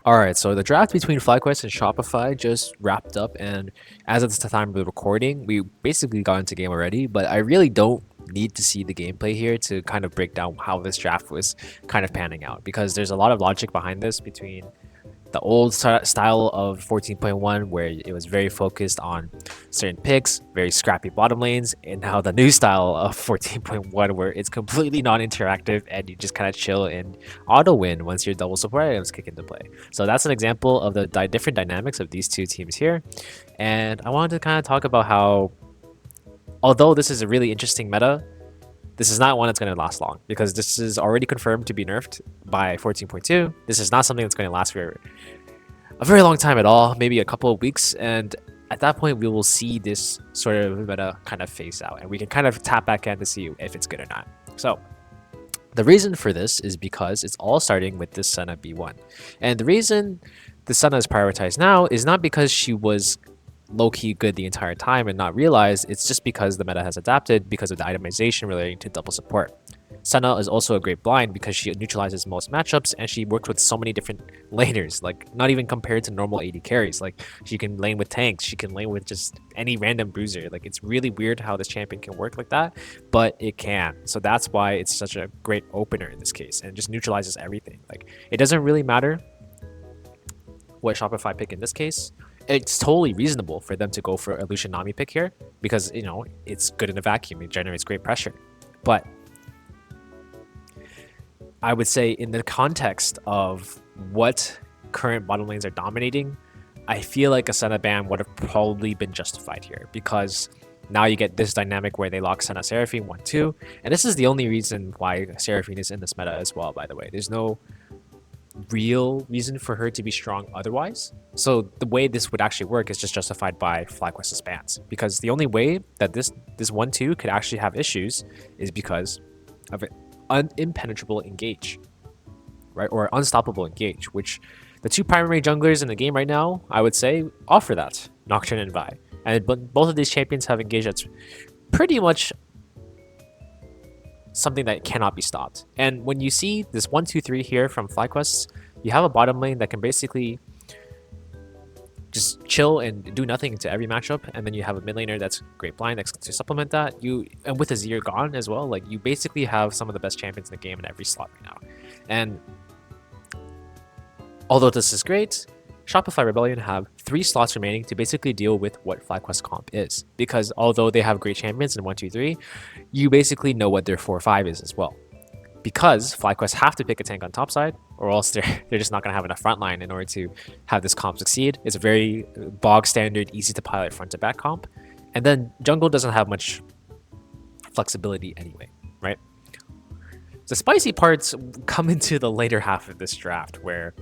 Alright, so the draft between FlyQuest and Shopify just wrapped up, and as of the time of the recording, we basically got into game already, but I really don't need to see the gameplay here to kind of break down how this draft was kind of panning out, because there's a lot of logic behind this between the old style of 14.1 where it was very focused on certain picks, very scrappy bottom lanes, and now the new style of 14.1 where it's completely non-interactive and you just kind of chill and auto win once your double support items kick into play. So that's an example of the different dynamics of these two teams here. And I wanted to kind of talk about how, although this is a really interesting meta, this is not one that's going to last long because this is already confirmed to be nerfed by 14.2. This is not something that's going to last for a very long time at all, maybe a couple of weeks. And at that point, we will see this sort of meta kind of phase out and we can kind of tap back in to see if it's good or not. So the reason for this is because it's all starting with this Senna B1. And the reason the Senna is prioritized now is not because she was low-key good the entire time and not realized, it's just because the meta has adapted because of the itemization relating to double support. Senna is also a great blind because she neutralizes most matchups and she works with so many different laners, like not even compared to normal AD carries. Like she can lane with tanks, she can lane with just any random bruiser. Like it's really weird how this champion can work like that, but it can. So that's why it's such a great opener in this case and just neutralizes everything. Like it doesn't really matter what Shopify pick in this case. It's totally reasonable for them to go for a Lucian Nami pick here because, you know, it's good in a vacuum. It generates great pressure. But I would say in the context of what current bottom lanes are dominating, I feel like a Senna ban would have probably been justified here because now you get this dynamic where they lock Senna Seraphine 1-2. And this is the only reason why Seraphine is in this meta as well, by the way. There's no real reason for her to be strong otherwise. So the way this would actually work is just justified by FlyQuest's bans, because the only way that this 1-2 could actually have issues is because of an impenetrable engage, right? Or unstoppable engage, which the two primary junglers in the game right now, I would say, offer that, Nocturne and Vi. And both of these champions have engage that's pretty much something that cannot be stopped. And when you see this 1-2-3 here from FlyQuest, you have a bottom lane that can basically just chill and do nothing to every matchup, and then you have a mid laner that's great blind that's to supplement that. And with Azir gone as well, like you basically have some of the best champions in the game in every slot right now. And although this is great, Shopify Rebellion have 3 slots remaining to basically deal with what FlyQuest comp is. Because although they have great champions in 1-2-3, you basically know what their 4-5 is as well. Because FlyQuest have to pick a tank on top side, or else they're just not going to have enough frontline in order to have this comp succeed. It's a very bog standard, easy to pilot front to back comp. And then jungle doesn't have much flexibility anyway, right? The spicy parts come into the later half of this draft where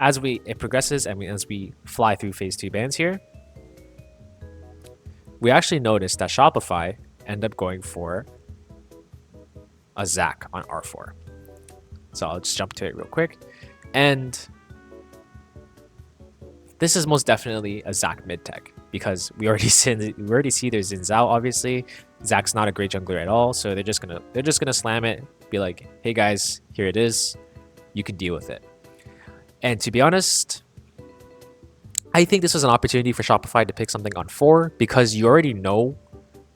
as it progresses and as we fly through phase 2 bans here, we actually noticed that Shopify end up going for a Zac on R4. So I'll just jump to it real quick. And this is most definitely a Zac mid tech because we already see there's Xin Zhao, obviously. Zac's not a great jungler at all, so they're just gonna slam it, be like, hey guys, here it is. You can deal with it. And to be honest, I think this was an opportunity for Shopify to pick something on 4 because you already know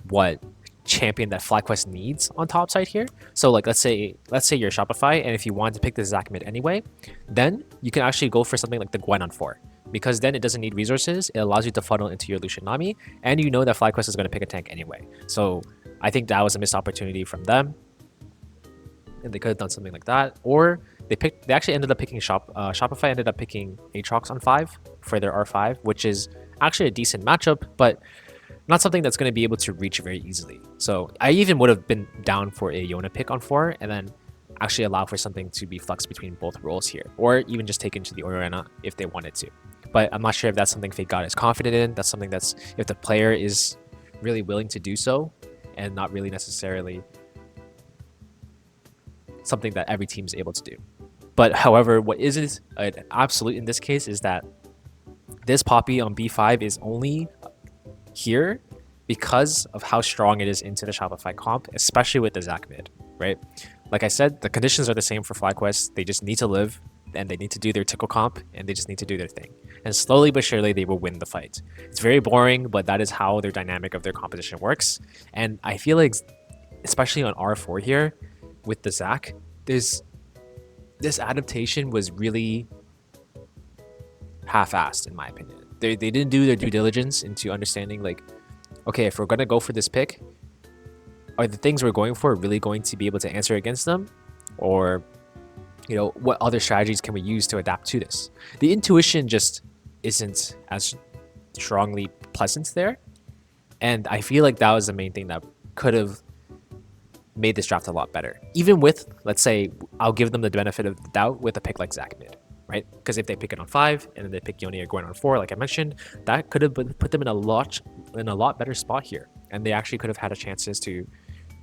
what champion that FlyQuest needs on top side here. So like let's say you're Shopify, and if you want to pick the Zac mid anyway, then you can actually go for something like the Gwen on 4. Because then it doesn't need resources, it allows you to funnel into your Lucian Nami, and you know that FlyQuest is going to pick a tank anyway. So I think that was a missed opportunity from them. And they could have done something like that. Or they actually ended up picking Shopify ended up picking Aatrox on 5 for their R5, which is actually a decent matchup, but not something that's going to be able to reach very easily. So I even would have been down for a Yona pick on 4 and then actually allow for something to be flexed between both roles here, or even just take into the Oriana if they wanted to. But I'm not sure if that's something Fake God is confident in. That's something that's, if the player is really willing to do so and not really necessarily something that every team is able to do. But however, what is an absolute in this case is that this Poppy on B5 is only here because of how strong it is into the Shopify comp, especially with the Zac mid, right? Like I said, the conditions are the same for FlyQuest. They just need to live. and they need to do their tickle comp, and they just need to do their thing. And slowly but surely, they will win the fight. It's very boring, but that is how their dynamic of their composition works. And I feel like, especially on R4 here, with the Zac, this adaptation was really half-assed in my opinion. They didn't do their due diligence into understanding like, okay, if we're gonna go for this pick, are the things we're going for really going to be able to answer against them? Or, you know, what other strategies can we use to adapt to this? The intuition just isn't as strongly pleasant there. And I feel like that was the main thing that could have made this draft a lot better. Even with, let's say, I'll give them the benefit of the doubt with a pick like Zac mid, right? Because if they pick it on 5 and then they pick Yone or Gwen on 4, like I mentioned, that could have put them in a lot better spot here. And they actually could have had a chances to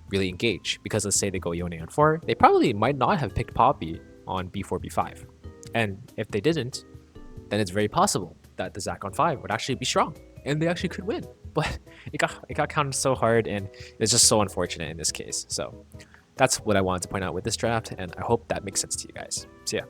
really engage. Because let's say they go Yone on 4, they probably might not have picked Poppy on B4, B5. And if they didn't, then it's very possible that the Zac on 5 would actually be strong. And they actually could win. But it got counted so hard, and it's just so unfortunate in this case. So that's what I wanted to point out with this draft, and I hope that makes sense to you guys. So yeah.